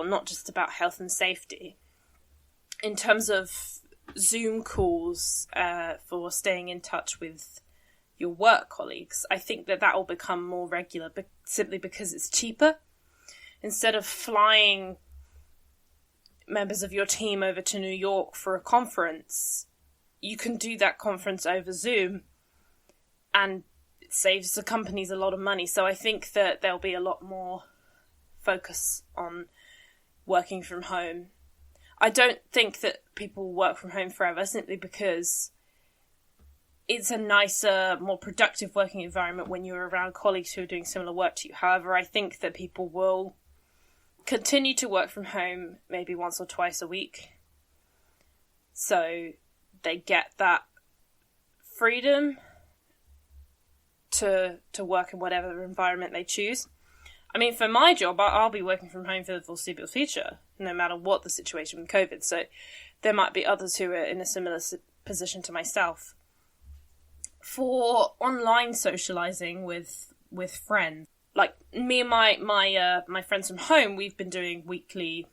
well, not just about health and safety. In terms of Zoom calls for staying in touch with your work colleagues, I think that will become more regular simply because it's cheaper. Instead of flying members of your team over to New York for a conference, you can do that conference over Zoom, and it saves the companies a lot of money. So I think that there'll be a lot more focus on working from home. I don't think that people work from home forever, simply because it's a nicer, more productive working environment when you're around colleagues who are doing similar work to you. However, I think that people will continue to work from home maybe once or twice a week, so they get that freedom to work in whatever environment they choose. I mean, for my job, I'll be working from home for the foreseeable future, no matter what the situation with COVID. So there might be others who are in a similar position to myself. For online socializing with friends, like me and my friends from home, we've been doing weekly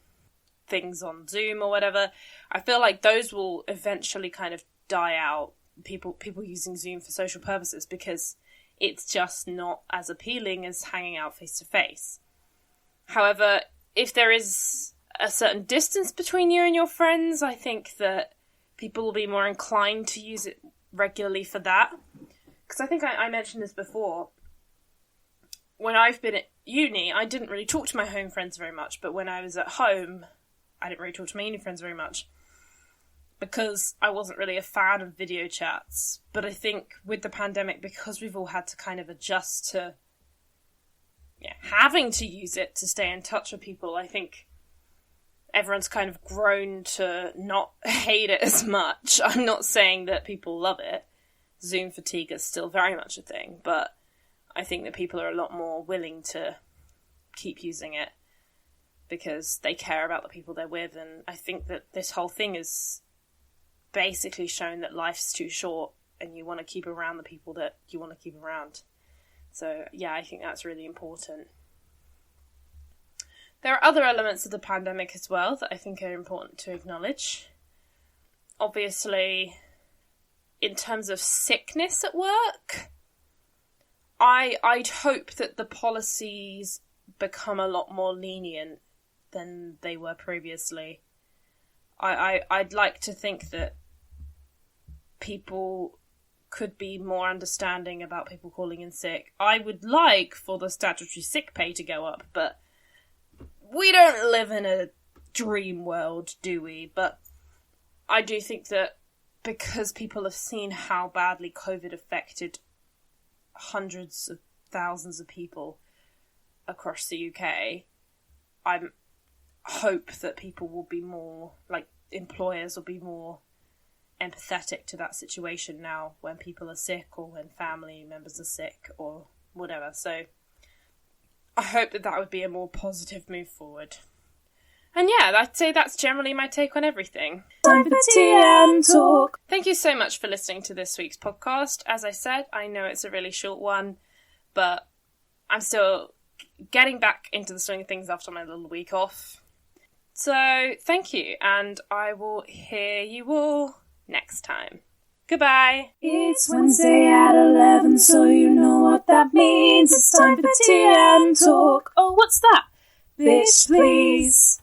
things on Zoom or whatever. I feel like those will eventually kind of die out. People using Zoom for social purposes, because it's just not as appealing as hanging out face to face. However, if there is a certain distance between you and your friends, I think that people will be more inclined to use it regularly for that. Because I think I mentioned this before. When I've been at uni, I didn't really talk to my home friends very much, but when I was at home, I didn't really talk to my uni friends very much, because I wasn't really a fan of video chats. But I think with the pandemic, because we've all had to kind of adjust to having to use it to stay in touch with people, I think everyone's kind of grown to not hate it as much. I'm not saying that people love it. Zoom fatigue is still very much a thing, but I think that people are a lot more willing to keep using it because they care about the people they're with. And I think that this whole thing is basically shown that life's too short and you want to keep around the people that you want to keep around. So yeah, I think that's really important. There are other elements of the pandemic as well that I think are important to acknowledge. Obviously, in terms of sickness at work, I'd hope that the policies become a lot more lenient than they were previously. I'd like to think that people could be more understanding about people calling in sick. I would like for the statutory sick pay to go up, but we don't live in a dream world, do we? But I do think that because people have seen how badly COVID affected hundreds of thousands of people across the UK, I hope that people will be more, like employers will be more empathetic to that situation now when people are sick or when family members are sick or whatever. So I hope that would be a more positive move forward. And yeah, I'd say that's generally my take on everything. Time for tea and talk. Thank you so much for listening to this week's podcast. As I said, I know it's a really short one, but I'm still getting back into the swing of things after my little week off. So thank you, and I will hear you all next time. Goodbye. It's Wednesday at 11, so you know what that means. It's time for tea and talk. Oh, what's that? Bitch, please.